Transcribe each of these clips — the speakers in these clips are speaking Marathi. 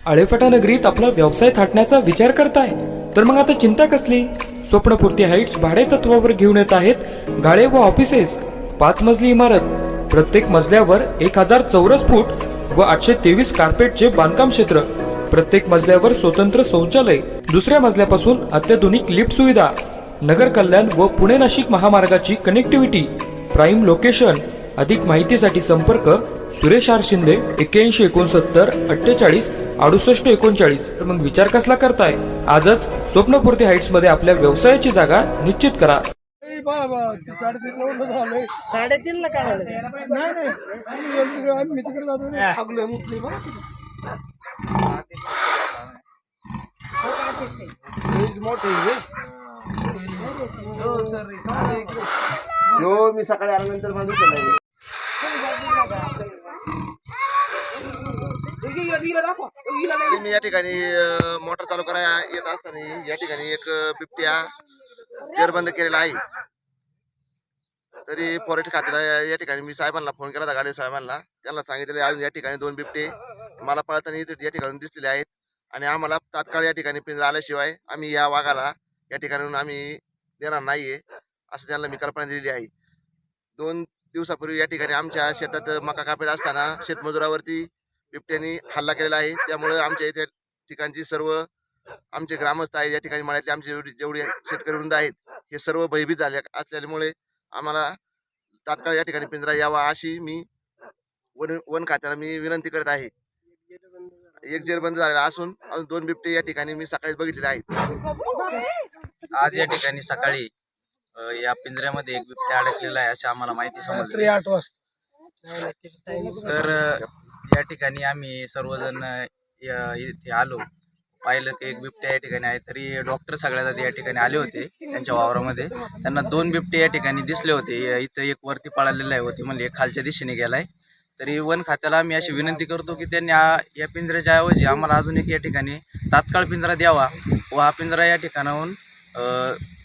आळेफाटा नगरीत आपला व्यवसाय थाटण्याचा विचार करताय तर मग आता चिंता कसली? स्वप्नपूर्ती हाईट्स भाडे तत्वावर घेऊन येत आहेत गाळे व ऑफिसेस. 5 मजली इमारत, प्रत्येक मजल्यावर 1000 चौरस फूट व 823 कार्पेटचे बांधकाम क्षेत्र, प्रत्येक मजल्यावर स्वतंत्र शौचालय, दुसऱ्या मजल्यापासून अत्याधुनिक लिफ्ट सुविधा, नगर कल्याण व पुणे नाशिक महामार्गाची कनेक्टिव्हिटी, प्राईम लोकेशन. अधिक माहितीसाठी संपर्क सुरेश आर शिंदे 8169 48 68 39. तर मग विचार कसला करताय? आजच स्वप्नपूर्ती हाईट्स मध्ये आपल्या व्यवसायाची जागा निश्चित करा. 3.5 ला काय मी सकाळी आल्यानंतर माझं मी या ठिकाणी मोटर चालू करायला येत असताना या ठिकाणी एक बिबट्या जेरबंद केलेला आहे. तरी फॉरेस्ट खात्याला या ठिकाणी मी साहेबांना फोन केला होता, गाडे साहेबांना. त्यांना सांगितले अजून या ठिकाणी 2 बिबटे मला पळताना या ठिकाणी दिसलेले आहेत आणि आम्हाला तात्काळ या ठिकाणी पिंजरा आल्याशिवाय आम्ही या वाघाला या ठिकाणून आम्ही देणार नाहीये असं त्यांना मी कल्पना दिलेली आहे. 2 दिवसापूर्वी या ठिकाणी आमच्या शेतात मका कापत असताना शेतमजुरावरती बिबट्याने हल्ला केलेला आहे. त्यामुळे आमच्या इथे ठिकाणची सर्व आमचे ग्रामस्थ आहे, या ठिकाणी मळ्यातले आमचे जेवढे शेतकरी वृंद आहेत हे सर्व भयभीत झाले असल्यामुळे आम्हाला तात्काळ या ठिकाणी पिंजरा यावा अशी मी वन खात्याला मी विनंती करत आहे. एक जेरबंद झालेला असून अजून 2 बिबटे या ठिकाणी मी सकाळीच बघितलेले आहेत. आज या ठिकाणी सकाळी या पिंजऱ्यामध्ये एक बिबट्या अडकलेला आहे अशी आम्हाला माहिती समजली. तर या ठिकाणी आम्ही सर्वजण इथे आलो, पाहिलं की एक बिबट्या या ठिकाणी आहे. तरी डॉक्टर सगळ्यात आधी या ठिकाणी आले होते त्यांच्या वावरामध्ये. त्यांना 2 बिबटे या ठिकाणी दिसले होते. इथं एक वरती पळालेला आहे होती, म्हणजे एक खालच्या दिशेने गेलाय. तरी वन खात्याला आम्ही अशी विनंती करतो की त्यांनी या पिंजऱ्याच्या ऐवजी आम्हाला अजून एक या ठिकाणी तात्काळ पिंजरा द्यावा व हा पिंजरा या ठिकाणाहून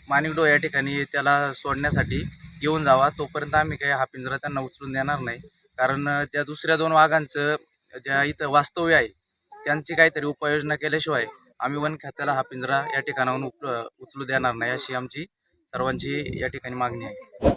माणिकडो या ठिकाणी त्याला सोडण्यासाठी घेऊन जावा. तोपर्यंत आम्ही काही हा पिंजरा त्यांना उचलून देणार नाही, कारण त्या दुसऱ्या 2 वाघांचं ज्या इथं वास्तव्य आहे त्यांची काहीतरी उपाययोजना केल्याशिवाय आम्ही वन खात्याला हा पिंजरा या ठिकाणाहून उचलू देणार नाही अशी आमची सर्वांची या ठिकाणी मागणी आहे.